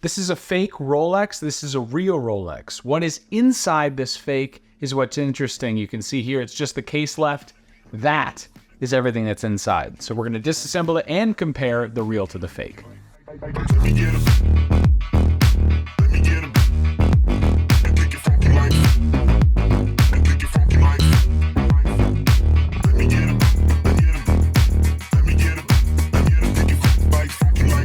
This is a fake Rolex. This is a real Rolex. What is inside this fake is what's interesting. You can see here, it's just the case left. That is everything that's inside. So we're going to disassemble it and compare the real to the fake.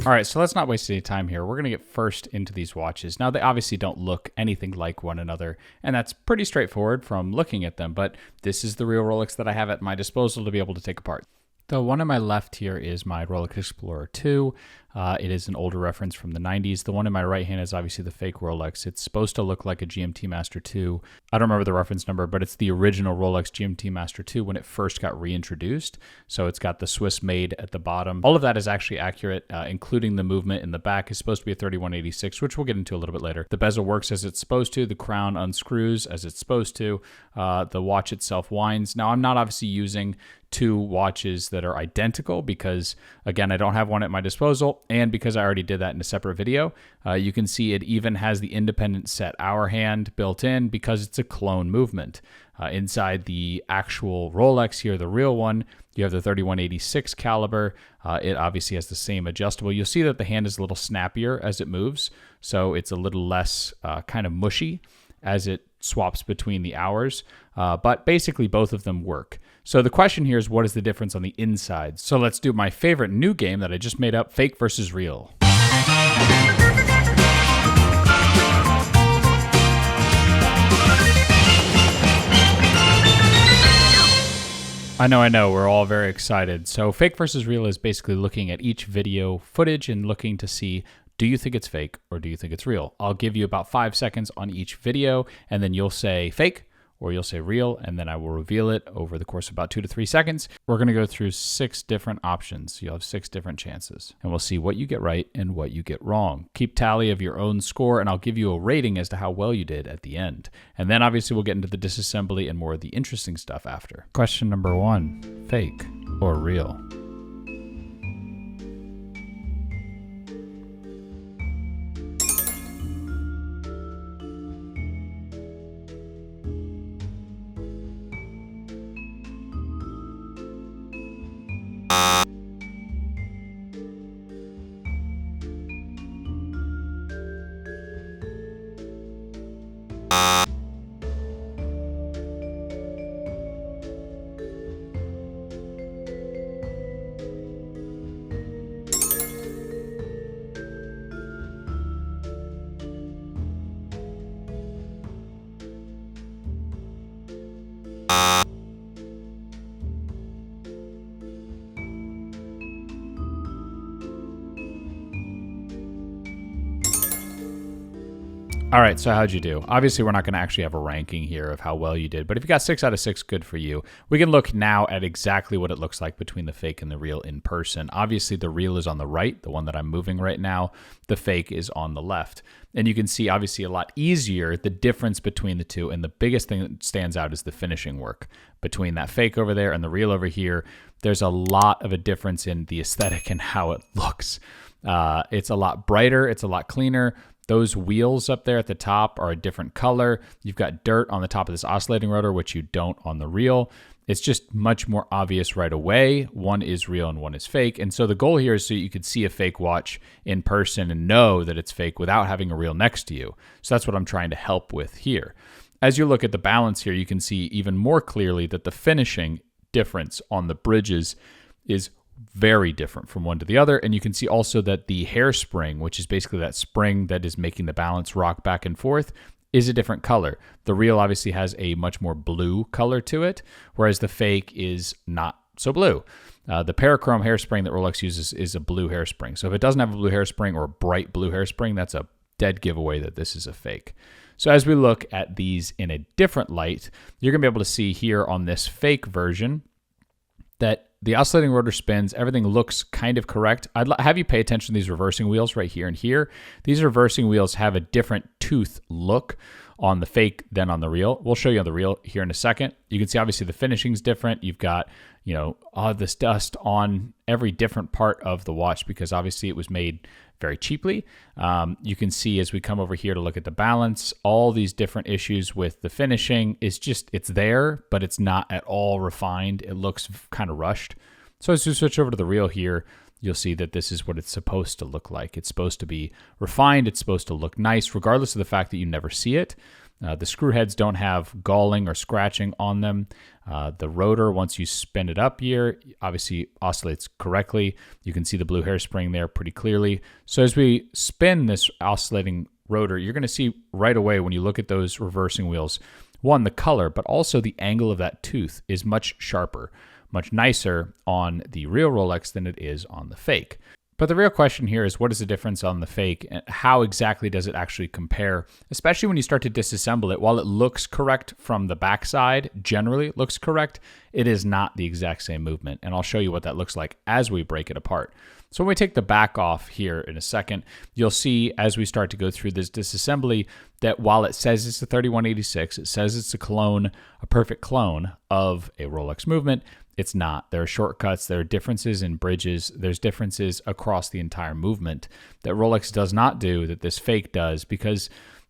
All right, so let's not waste any time here. We're going to get first into these watches. Now, they obviously don't look anything like one another, and that's pretty straightforward from looking at them, but this is the real Rolex that I have at my disposal to be able to take apart. The one on my left here is my Rolex Explorer 2. It is an older reference from the 90s. The one in my right hand is obviously the fake Rolex. It's supposed to look like a GMT Master 2. I don't remember the reference number, but it's the original Rolex GMT Master 2 when it first got reintroduced. So it's got the Swiss made at the bottom. All of that is actually accurate, including the movement in the back is supposed to be a 3186, which we'll get into a little bit later. The bezel works as it's supposed to. The crown unscrews as it's supposed to. The watch itself winds. Now, I'm not obviously using two watches that are identical because, again, I don't have one at my disposal, and because I already did that in a separate video. You can see it even has the independent set hour hand built in because it's a clone movement. Inside the actual Rolex here, the real one, you have the 3186 caliber. It obviously has the same adjustable. You'll see that the hand is a little snappier as it moves, so it's a little less kind of mushy as it swaps between the hours, but basically both of them work. So the question here is, what is the difference on the inside? So let's do my favorite new game that I just made up, fake versus real. I know, we're all very excited. So fake versus real is basically looking at each video footage and looking to see, do you think it's fake or do you think it's real? I'll give you about 5 seconds on each video, and then you'll say fake or you'll say real, and then I will reveal it over the course of about 2 to 3 seconds. We're going to go through 6 different options. You'll have 6 different chances, and we'll see what you get right and what you get wrong. Keep tally of your own score, and I'll give you a rating as to how well you did at the end. And then obviously we'll get into the disassembly and more of the interesting stuff after. Question number 1, fake or real? All right, so how'd you do? Obviously, we're not going to actually have a ranking here of how well you did, but if you got 6 out of 6, good for you. We can look now at exactly what it looks like between the fake and the real in person. Obviously, the real is on the right, the one that I'm moving right now. The fake is on the left. And you can see, obviously, a lot easier the difference between the two, and the biggest thing that stands out is the finishing work. Between that fake over there and the real over here, there's a lot of a difference in the aesthetic and how it looks. It's a lot brighter, it's a lot cleaner. Those wheels up there at the top are a different color. You've got dirt on the top of this oscillating rotor, which you don't on the real. It's just much more obvious right away. One is real and one is fake. And so the goal here is so you could see a fake watch in person and know that it's fake without having a real next to you. So that's what I'm trying to help with here. As you look at the balance here, you can see even more clearly that the finishing difference on the bridges is very different from one to the other. And you can see also that the hairspring, which is basically that spring that is making the balance rock back and forth, is a different color. The real obviously has a much more blue color to it, whereas the fake is not so blue. The parachrome hairspring that Rolex uses is a blue hairspring. So if it doesn't have a blue hairspring or a bright blue hairspring, that's a dead giveaway that this is a fake. So as we look at these in a different light, you're going to be able to see here on this fake version that the oscillating rotor spins, everything looks kind of correct. I'd have you pay attention to these reversing wheels right here and here. These reversing wheels have a different tooth look on the fake than on the real. We'll show you on the real here in a second. You can see obviously the finishing's different. You've got, all this dust on every different part of the watch because obviously it was made very cheaply. You can see as we come over here to look at the balance, all these different issues with the finishing is just, it's there, but it's not at all refined. It looks kind of rushed. So as we switch over to the reel here, you'll see that this is what it's supposed to look like. It's supposed to be refined. It's supposed to look nice, regardless of the fact that you never see it. The screw heads don't have galling or scratching on them. The rotor, once you spin it up here, obviously oscillates correctly. You can see the blue hairspring there pretty clearly. So as we spin this oscillating rotor, you're going to see right away when you look at those reversing wheels, one, the color, but also the angle of that tooth is much sharper, much nicer on the real Rolex than it is on the fake. But the real question here is, what is the difference on the fake and how exactly does it actually compare, especially when you start to disassemble it? While it looks correct from the backside, generally it looks correct, it is not the exact same movement. And I'll show you what that looks like as we break it apart. So when we take the back off here in a second, you'll see as we start to go through this disassembly that while it says it's a 3186, it says it's a clone, a perfect clone of a Rolex movement, it's not. There are shortcuts, there are differences in bridges, there's differences across the entire movement that Rolex does not do that this fake does, because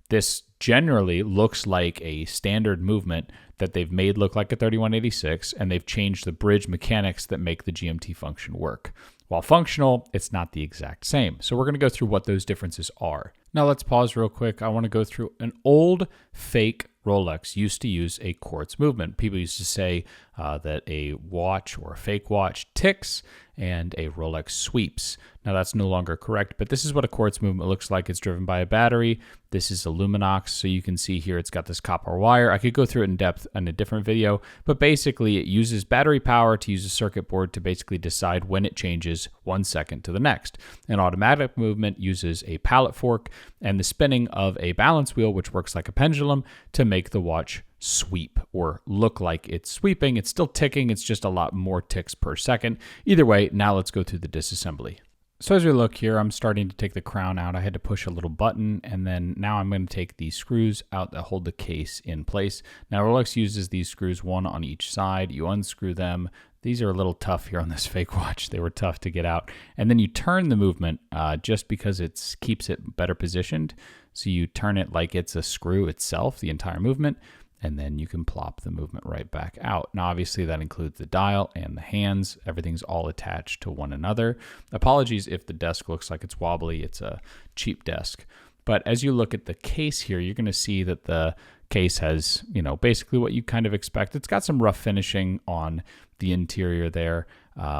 this generally looks like a standard movement that they've made look like a 3186, and they've changed the bridge mechanics that make the GMT function work. While functional, it's not the exact same. So we're going to go through what those differences are. Now let's pause real quick. I want to go through an old fake Rolex used to use a quartz movement. People used to say that a watch or a fake watch ticks and a Rolex sweeps. Now that's no longer correct, but this is what a quartz movement looks like. It's driven by a battery. This is a luminox, so you can see here it's got this copper wire. I could go through it in depth in a different video, but basically it uses battery power to use a circuit board to basically decide when it changes 1 second to the next. An automatic movement uses a pallet fork and the spinning of a balance wheel, which works like a pendulum, to make the watch sweep or look like it's sweeping. It's still ticking. It's just a lot more ticks per second. Either way, now let's go through the disassembly. So as we look here, I'm starting to take the crown out. I had to push a little button, and then now I'm going to take the screws out that hold the case in place. Now Rolex uses these screws, one on each side. You unscrew them. These are a little tough here on this fake watch. They were tough to get out. And then you turn the movement just because it keeps it better positioned. So you turn it like it's a screw itself, the entire movement, and then you can plop the movement right back out. Now, obviously, that includes the dial and the hands. Everything's all attached to one another. Apologies if the desk looks like it's wobbly. It's a cheap desk. But as you look at the case here, you're going to see that the case has, basically what you kind of expect. It's got some rough finishing on the interior there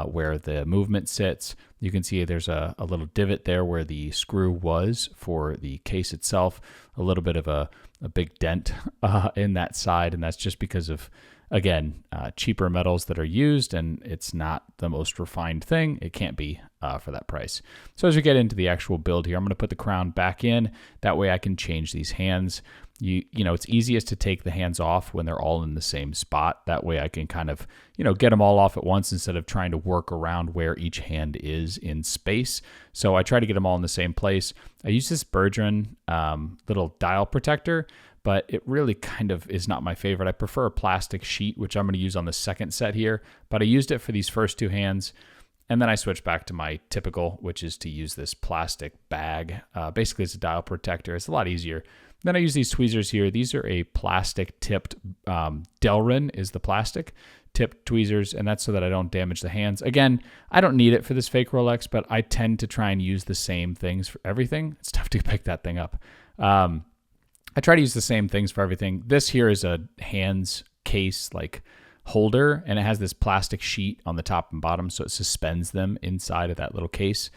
where the movement sits. You can see there's a little divot there where the screw was for the case itself, a little bit of a big dent in that side, and that's just because of, again, cheaper metals that are used, and it's not the most refined thing. It can't be for that price. So as we get into the actual build here, I'm going to put the crown back in. That way I can change these hands. It's easiest to take the hands off when they're all in the same spot. That way I can kind of, get them all off at once instead of trying to work around where each hand is in space. So I try to get them all in the same place. I use this Bergeron little dial protector, but it really kind of is not my favorite. I prefer a plastic sheet, which I'm going to use on the second set here, but I used it for these first two hands. And then I switched back to my typical, which is to use this plastic bag. Basically, it's a dial protector. It's a lot easier. Then I use these tweezers here. These are a plastic tipped, Delrin is the plastic tipped tweezers, and that's so that I don't damage the hands. Again, I don't need it for this fake Rolex, but I tend to try and use the same things for everything. It's tough to pick that thing up. I try to use the same things for everything. This here is a hands case holder, and it has this plastic sheet on the top and bottom, so it suspends them inside of that little case.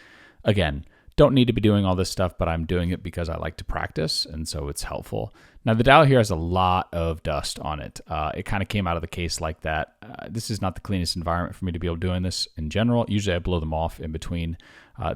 Again, don't need to be doing all this stuff, but I'm doing it because I like to practice, and so it's helpful. Now, the dial here has a lot of dust on it. It kind of came out of the case like that. This is not the cleanest environment for me to be able doing this in general. Usually I blow them off in between.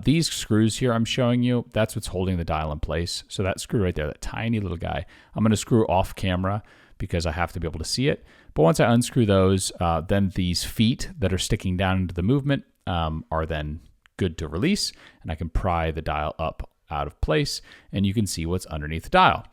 These screws here I'm showing you, that's what's holding the dial in place. So that screw right there, that tiny little guy, I'm going to screw off camera because I have to be able to see it. But once I unscrew those, then these feet that are sticking down into the movement are then good to release, and I can pry the dial up out of place, and you can see what's underneath the dial.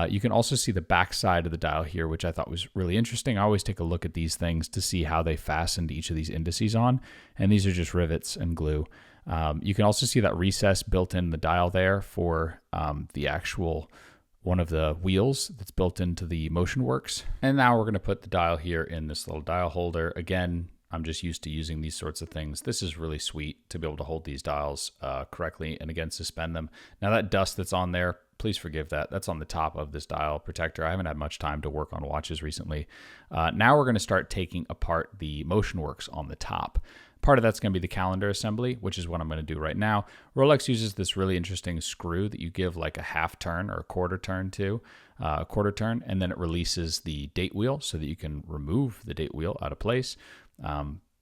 You can also see the back side of the dial here, which I thought was really interesting. I always take a look at these things to see how they fastened each of these indices on, and these are just rivets and glue. You can also see that recess built in the dial there for the actual one of the wheels that's built into the MotionWorks. And now we're going to put the dial here in this little dial holder. Again, I'm just used to using these sorts of things. This is really sweet to be able to hold these dials correctly and again suspend them. Now that dust that's on there, please forgive that. That's on the top of this dial protector. I haven't had much time to work on watches recently. Now we're going to start taking apart the MotionWorks on the top. Part of that's going to be the calendar assembly, which is what I'm going to do right now. Rolex uses this really interesting screw that you give like a half turn or a quarter turn to, and then it releases the date wheel so that you can remove the date wheel out of place.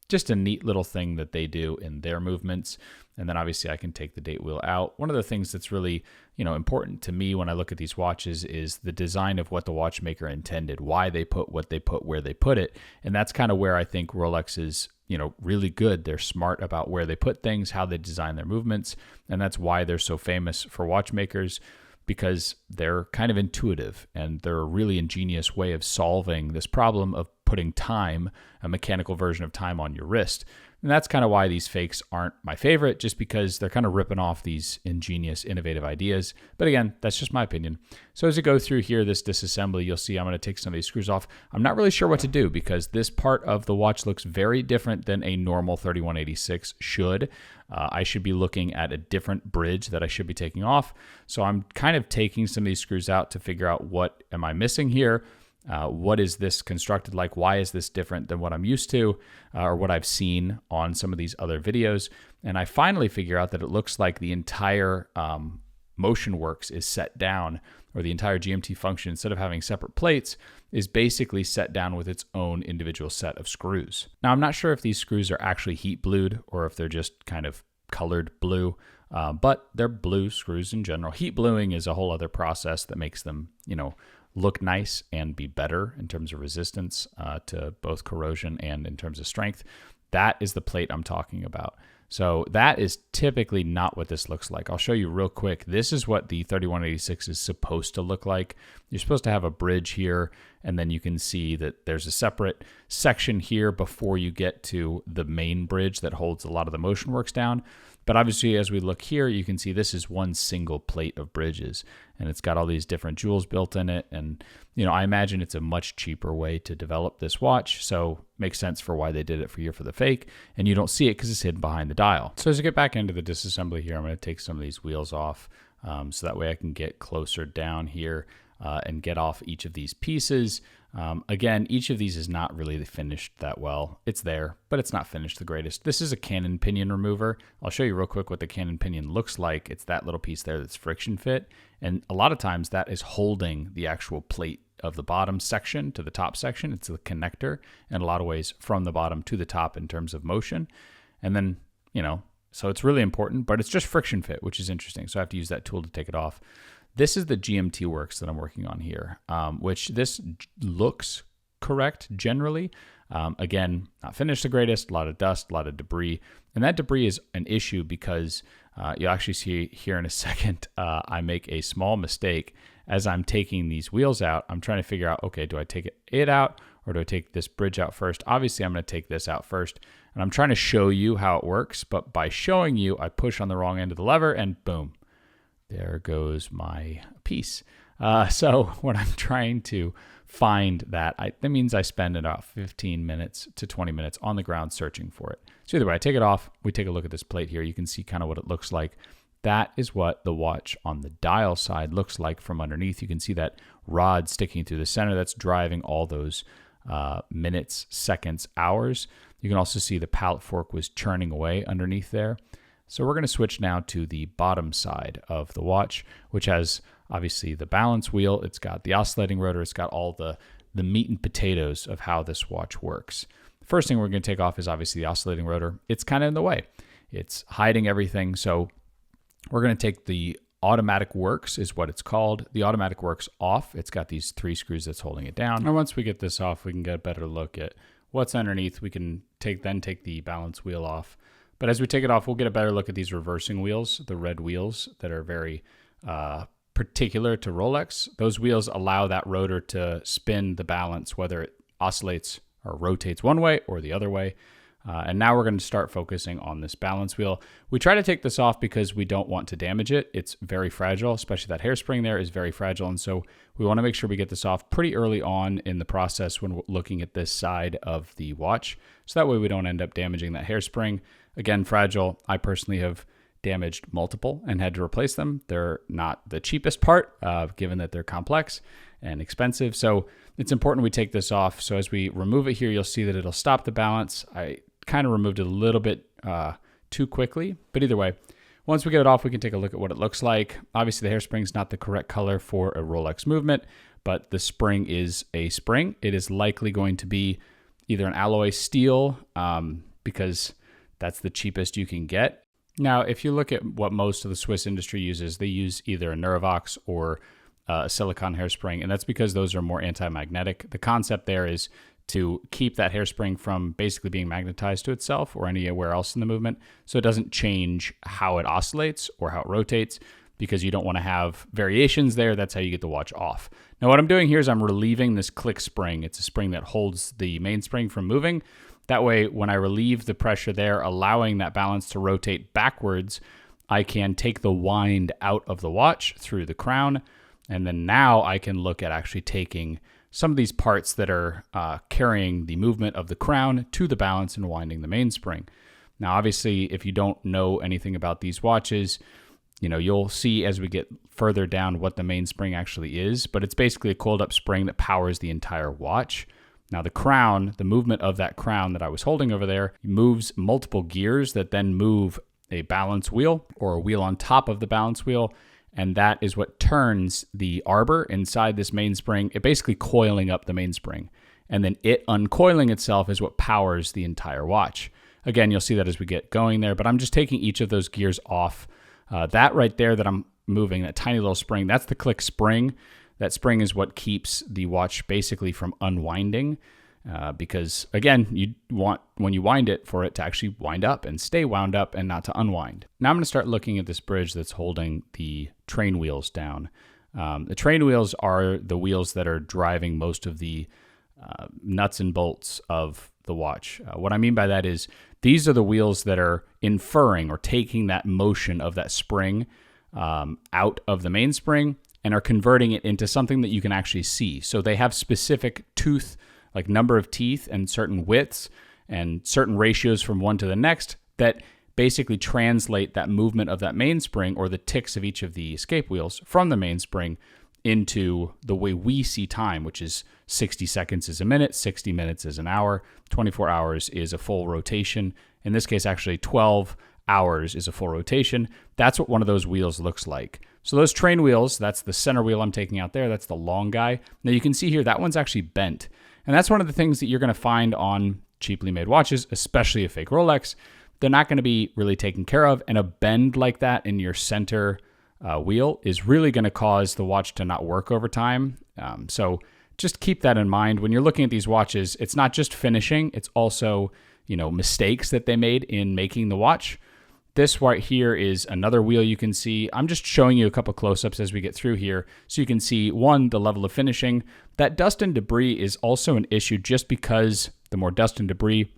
Just a neat little thing that they do in their movements. And then obviously I can take the date wheel out. One of the things that's really, important to me when I look at these watches is the design of what the watchmaker intended, why they put what they put where they put it. And that's kind of where I think Rolex is, really good. They're smart about where they put things, how they design their movements. And that's why they're so famous for watchmakers, because they're kind of intuitive and they're a really ingenious way of solving this problem of putting time, a mechanical version of time, on your wrist. And that's kind of why these fakes aren't my favorite, just because they're kind of ripping off these ingenious, innovative ideas. But again, that's just my opinion. So as you go through here, this disassembly, you'll see I'm going to take some of these screws off. I'm not really sure what to do because this part of the watch looks very different than a normal 3186 should. I should be looking at a different bridge that I should be taking off. So I'm kind of taking some of these screws out to figure out what am I missing here. What is this constructed like? Why is this different than what I'm used to or what I've seen on some of these other videos? And I finally figure out that it looks like the entire MotionWorks is set down, or the entire GMT function, instead of having separate plates, is basically set down with its own individual set of screws. Now, I'm not sure if these screws are actually heat blued or if they're just kind of colored blue, but they're blue screws in general. Heat bluing is a whole other process that makes them, look nice and be better in terms of resistance to both corrosion and in terms of strength. That is the plate I'm talking about. So that is typically not what this looks like. I'll show you real quick. This is what the 3186 is supposed to look like. You're supposed to have a bridge here, and then you can see that there's a separate section here before you get to the main bridge that holds a lot of the MotionWorks down. But obviously, as we look here, you can see this is one single plate of bridges, and it's got all these different jewels built in it. And, I imagine it's a much cheaper way to develop this watch. So makes sense for why they did it for the fake. And you don't see it because it's hidden behind the dial. So as I get back into the disassembly here, I'm going to take some of these wheels off so that way I can get closer down here and get off each of these pieces. Again, each of these is not really finished that well. It's there, but it's not finished the greatest. This is a cannon pinion remover. I'll show you real quick what the cannon pinion looks like. It's that little piece there that's friction fit. And a lot of times that is holding the actual plate of the bottom section to the top section. It's the connector in a lot of ways from the bottom to the top in terms of motion. And then, so it's really important, but it's just friction fit, which is interesting. So I have to use that tool to take it off. This is the GMT works that I'm working on here, which this looks correct generally. Again, not finished the greatest, a lot of dust, a lot of debris. And that debris is an issue because you'll actually see here in a second, I make a small mistake. As I'm taking these wheels out, I'm trying to figure out, okay, do I take it out or do I take this bridge out first? Obviously, I'm going to take this out first. And I'm trying to show you how it works. But by showing you, I push on the wrong end of the lever and boom. There goes my piece. So when I'm trying to find that means I spend about 15 minutes to 20 minutes on the ground searching for it. So either way, I take it off. We take a look at this plate here. You can see kind of what it looks like. That is what the watch on the dial side looks like from underneath. You can see that rod sticking through the center. That's driving all those minutes, seconds, hours. You can also see the pallet fork was churning away underneath there. So we're going to switch now to the bottom side of the watch, which has obviously the balance wheel. It's got the oscillating rotor. It's got all the meat and potatoes of how this watch works. The first thing we're going to take off is obviously the oscillating rotor. It's kind of in the way. It's hiding everything. So we're going to take the automatic works is what it's called. The automatic works off. It's got these 3 screws that's holding it down. And once we get this off, we can get a better look at what's underneath. We can take the balance wheel off. But as we take it off, we'll get a better look at these reversing wheels, the red wheels that are very particular to Rolex. Those wheels allow that rotor to spin the balance, whether it oscillates or rotates one way or the other way. And now we're going to start focusing on this balance wheel. We try to take this off because we don't want to damage it. It's very fragile, especially that hairspring there is very fragile. And so we want to make sure we get this off pretty early on in the process when we're looking at this side of the watch. So that way we don't end up damaging that hairspring. Again, fragile. I personally have damaged multiple and had to replace them. They're not the cheapest part, given that they're complex and expensive. So it's important we take this off. So as we remove it here, you'll see that it'll stop the balance. I kind of removed it a little bit too quickly, but either way, once we get it off, we can take a look at what it looks like. Obviously, the hairspring is not the correct color for a Rolex movement, but the spring is a spring. It is likely going to be either an alloy steel because that's the cheapest you can get. Now, if you look at what most of the Swiss industry uses, they use either a Neurovox or a silicone hairspring, and that's because those are more anti-magnetic. The concept there is to keep that hairspring from basically being magnetized to itself or anywhere else in the movement, so it doesn't change how it oscillates or how it rotates, because you don't want to have variations there. That's how you get the watch off. Now, what I'm doing here is I'm relieving this click spring. It's a spring that holds the mainspring from moving. That way, when I relieve the pressure there, allowing that balance to rotate backwards, I can take the wind out of the watch through the crown. And then now I can look at actually taking some of these parts that are carrying the movement of the crown to the balance and winding the mainspring. Now, obviously, if you don't know anything about these watches, you'll see as we get further down what the mainspring actually is, but it's basically a coiled up spring that powers the entire watch. Now the crown, the movement of that crown that I was holding over there, moves multiple gears that then move a balance wheel or a wheel on top of the balance wheel. And that is what turns the arbor inside this mainspring, it basically coiling up the mainspring. And then it uncoiling itself is what powers the entire watch. Again, you'll see that as we get going there, but I'm just taking each of those gears off. That right there that I'm moving, that tiny little spring, that's the click spring. That spring is what keeps the watch basically from unwinding because, again, you want, when you wind it, for it to actually wind up and stay wound up and not to unwind. Now I'm going to start looking at this bridge that's holding the train wheels down. The train wheels are the wheels that are driving most of the nuts and bolts of the watch. What I mean by that is these are the wheels that are inferring or taking that motion of that spring out of the mainspring and are converting it into something that you can actually see. So they have specific tooth, like number of teeth and certain widths and certain ratios from one to the next that basically translate that movement of that mainspring or the ticks of each of the escape wheels from the mainspring into the way we see time, which is 60 seconds is a minute, 60 minutes is an hour, 24 hours is a full rotation. In this case, actually 12 hours is a full rotation. That's what one of those wheels looks like. So those train wheels, that's the center wheel I'm taking out there. That's the long guy. Now you can see here, that one's actually bent. And that's one of the things that you're going to find on cheaply made watches, especially a fake Rolex. They're not going to be really taken care of. And a bend like that in your center wheel is really going to cause the watch to not work over time. So just keep that in mind. When you're looking at these watches, it's not just finishing, it's also, mistakes that they made in making the watch. This right here is another wheel you can see. I'm just showing you a couple close-ups as we get through here so you can see, one, the level of finishing. That dust and debris is also an issue just because the more dust and debris,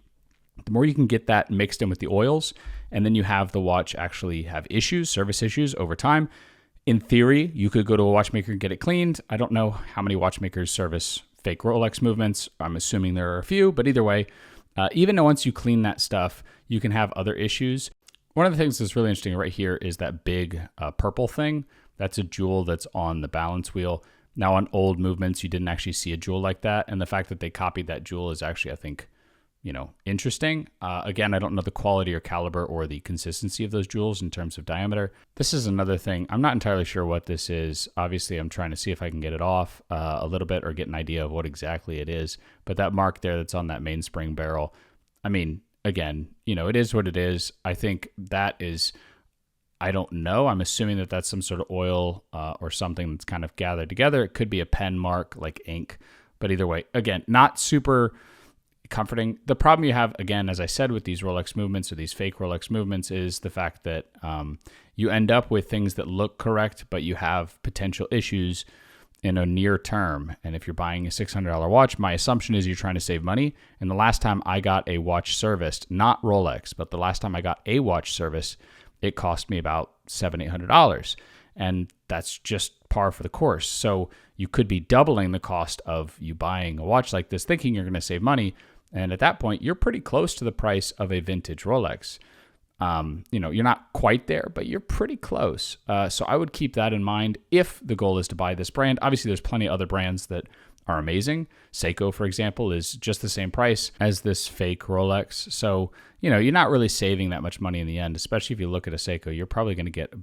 the more you can get that mixed in with the oils, and then you have the watch actually have issues, service issues over time. In theory, you could go to a watchmaker and get it cleaned. I don't know how many watchmakers service fake Rolex movements. I'm assuming there are a few, but either way, even once you clean that stuff, you can have other issues. One of the things that's really interesting right here is that big purple thing. That's a jewel that's on the balance wheel. Now on old movements, you didn't actually see a jewel like that. And the fact that they copied that jewel is actually, I think, interesting. Again, I don't know the quality or caliber or the consistency of those jewels in terms of diameter. This is another thing. I'm not entirely sure what this is. Obviously, I'm trying to see if I can get it off a little bit or get an idea of what exactly it is. But that mark there that's on that mainspring barrel, I mean, again, it is what it is. I think that is, I don't know. I'm assuming that that's some sort of oil or something that's kind of gathered together. It could be a pen mark like ink. But either way, again, not super comforting. The problem you have, again, as I said, with these Rolex movements or these fake Rolex movements is the fact that you end up with things that look correct, but you have potential issues in a near term. And if you're buying a $600 watch, my assumption is you're trying to save money. And the last time I got a watch serviced, not Rolex, but the last time I got a watch service, it cost me about $700-800. And that's just par for the course. So you could be doubling the cost of you buying a watch like this, thinking you're going to save money. And at that point, you're pretty close to the price of a vintage Rolex. You're not quite there, but you're pretty close. So I would keep that in mind if the goal is to buy this brand. Obviously, there's plenty of other brands that are amazing. Seiko, for example, is just the same price as this fake Rolex. So, you're not really saving that much money in the end, especially if you look at a Seiko. You're probably going to get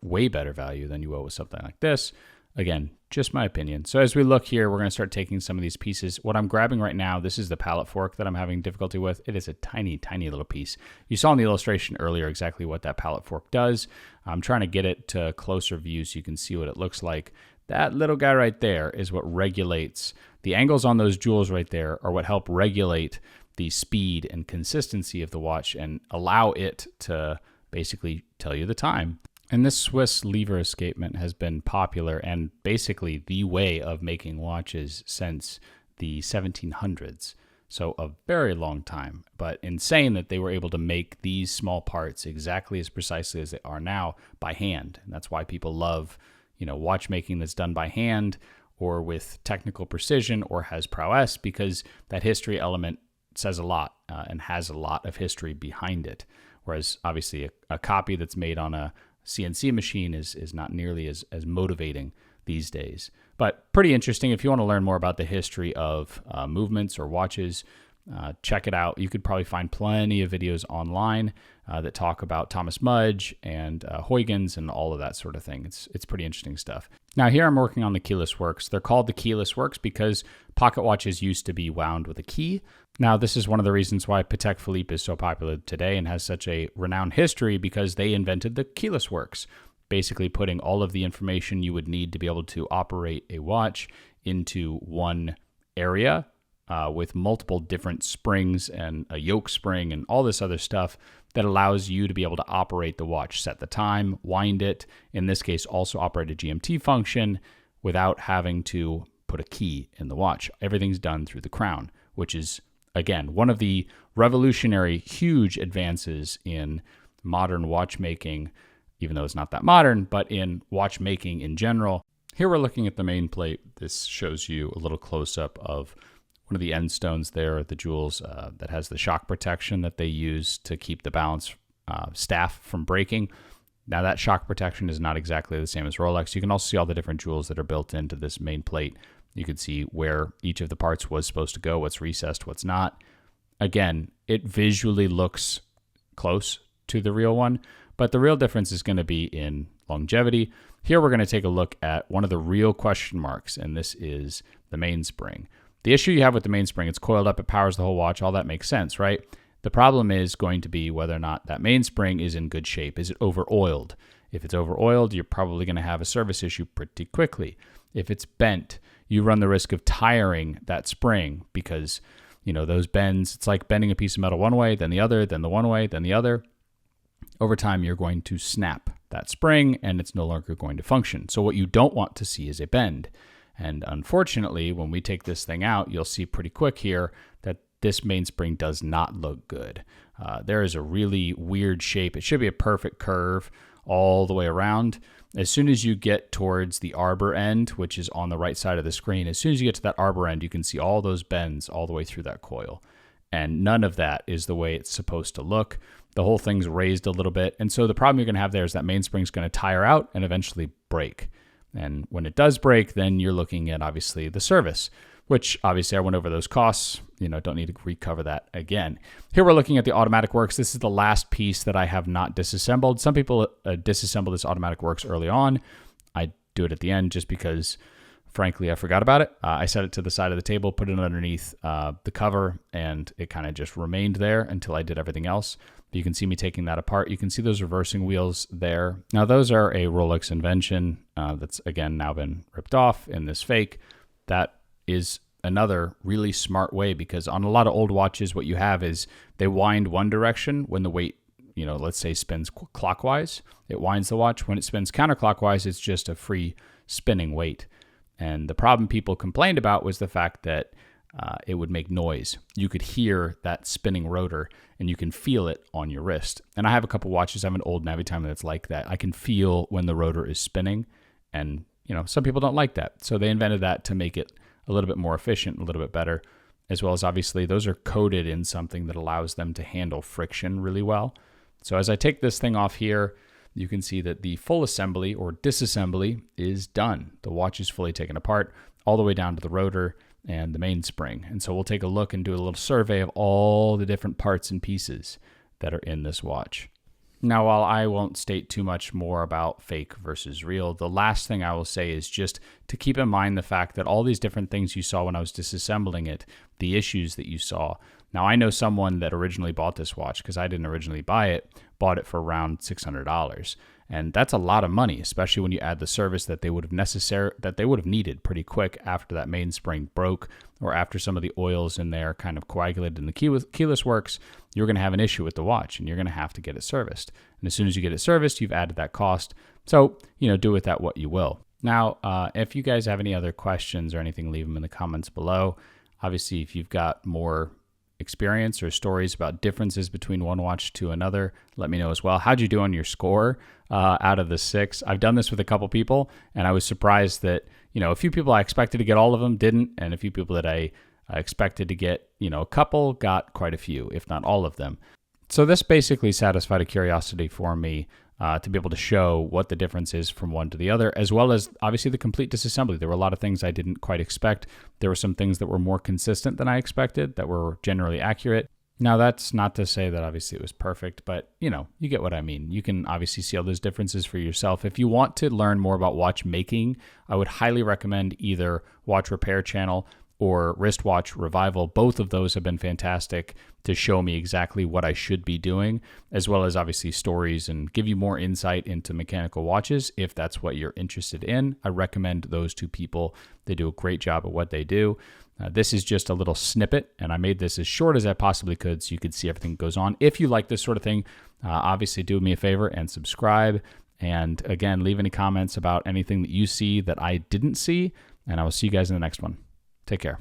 way better value than you will with something like this. Again, just my opinion. So as we look here, we're going to start taking some of these pieces. What I'm grabbing right now, this is the pallet fork that I'm having difficulty with. It is a tiny, tiny little piece. You saw in the illustration earlier exactly what that pallet fork does. I'm trying to get it to closer view so you can see what it looks like. That little guy right there is what regulates the angles on those jewels right there, are what help regulate the speed and consistency of the watch and allow it to basically tell you the time. And this Swiss lever escapement has been popular and basically the way of making watches since the 1700s. So a very long time, but insane that they were able to make these small parts exactly as precisely as they are now by hand. And that's why people love, watchmaking that's done by hand or with technical precision or has prowess, because that history element says a lot and has a lot of history behind it. Whereas obviously a copy that's made on a CNC machine is not nearly as motivating these days. But pretty interesting. If you want to learn more about the history of movements or watches, check it out. You could probably find plenty of videos online that talk about Thomas Mudge and Huygens and all of that sort of thing. It's pretty interesting stuff. Now here I'm working on the keyless works. They're called the keyless works because pocket watches used to be wound with a key. Now this is one of the reasons why Patek Philippe is so popular today and has such a renowned history, because they invented the keyless works, basically putting all of the information you would need to be able to operate a watch into one area with multiple different springs and a yoke spring and all this other stuff that allows you to be able to operate the watch, set the time, wind it, in this case also operate a GMT function without having to put a key in the watch. Everything's done through the crown, which is, again, one of the revolutionary huge advances in modern watchmaking, even though it's not that modern, but in watchmaking in general. Here we're looking at the main plate. This shows you a little close-up of one of the end stones there, the jewels that has the shock protection that they use to keep the balance staff from breaking. Now that shock protection is not exactly the same as Rolex. You can also see all the different jewels that are built into this main plate. You can see where each of the parts was supposed to go, what's recessed, what's not. Again, it visually looks close to the real one, but the real difference is going to be in longevity. Here we're going to take a look at one of the real question marks, and this is the mainspring. The issue you have with the mainspring, it's coiled up, it powers the whole watch, all that makes sense, right? The problem is going to be whether or not that mainspring is in good shape. Is it over-oiled? If it's over-oiled, you're probably going to have a service issue pretty quickly. If it's bent, you run the risk of tiring that spring because, those bends, it's like bending a piece of metal one way, then the other, then the one way, then the other. Over time, you're going to snap that spring and it's no longer going to function. So what you don't want to see is a bend. And unfortunately, when we take this thing out, you'll see pretty quick here that this mainspring does not look good. There is a really weird shape. It should be a perfect curve all the way around. As soon as you get towards the arbor end, which is on the right side of the screen, as soon as you get to that arbor end, you can see all those bends all the way through that coil. And none of that is the way it's supposed to look. The whole thing's raised a little bit. And so the problem you're going to have there is that mainspring's going to tire out and eventually break. And when it does break, then you're looking at obviously the service, which obviously I went over those costs, don't need to recover that again. Here we're looking at the automatic works. This is the last piece that I have not disassembled. Some people disassemble this automatic works early on. I do it at the end just because, frankly, I forgot about it. I set it to the side of the table, put it underneath the cover, and it kind of just remained there until I did everything else. You can see me taking that apart. You can see those reversing wheels there. Now, those are a Rolex invention that's, again, now been ripped off in this fake. That is another really smart way, because on a lot of old watches, what you have is they wind one direction when the weight, let's say spins clockwise. It winds the watch. When it spins counterclockwise, it's just a free spinning weight. And the problem people complained about was the fact that it would make noise. You could hear that spinning rotor and you can feel it on your wrist. And I have a couple watches. I have an old Navitimer that's like that. I can feel when the rotor is spinning, and some people don't like that. So they invented that to make it a little bit more efficient, a little bit better, as well as obviously those are coated in something that allows them to handle friction really well. So as I take this thing off here, you can see that the full assembly or disassembly is done. The watch is fully taken apart all the way down to the rotor and the mainspring. And so we'll take a look and do a little survey of all the different parts and pieces that are in this watch. Now, while I won't state too much more about fake versus real, the last thing I will say is just to keep in mind the fact that all these different things you saw when I was disassembling it, the issues that you saw. Now, I know someone that originally bought this watch, because I didn't originally buy it, bought it for around $600. And that's a lot of money, especially when you add the service that they would have needed pretty quick after that mainspring broke, or after some of the oils in there kind of coagulated in the keyless works. You're going to have an issue with the watch, and you're going to have to get it serviced. And as soon as you get it serviced, you've added that cost. So, do with that what you will. Now, if you guys have any other questions or anything, leave them in the comments below. Obviously, if you've got more experience or stories about differences between one watch to another, let me know as well. How'd you do on your score out of the 6? I've done this with a couple people, and I was surprised that a few people I expected to get all of them didn't, and a few people that I expected to get a couple got quite a few, if not all of them. So this basically satisfied a curiosity for me to be able to show what the difference is from one to the other, as well as obviously the complete disassembly. There were a lot of things I didn't quite expect. There were some things that were more consistent than I expected, that were generally accurate. Now, that's not to say that obviously it was perfect, but you get what I mean. You can obviously see all those differences for yourself. If you want to learn more about watchmaking, I would highly recommend either Watch Repair Channel or Wristwatch Revival. Both of those have been fantastic to show me exactly what I should be doing, as well as obviously stories and give you more insight into mechanical watches if that's what you're interested in. I recommend those two people. They do a great job at what they do. This is just a little snippet, and I made this as short as I possibly could so you could see everything that goes on. If you like this sort of thing, obviously do me a favor and subscribe. And again, leave any comments about anything that you see that I didn't see, and I will see you guys in the next one. Take care.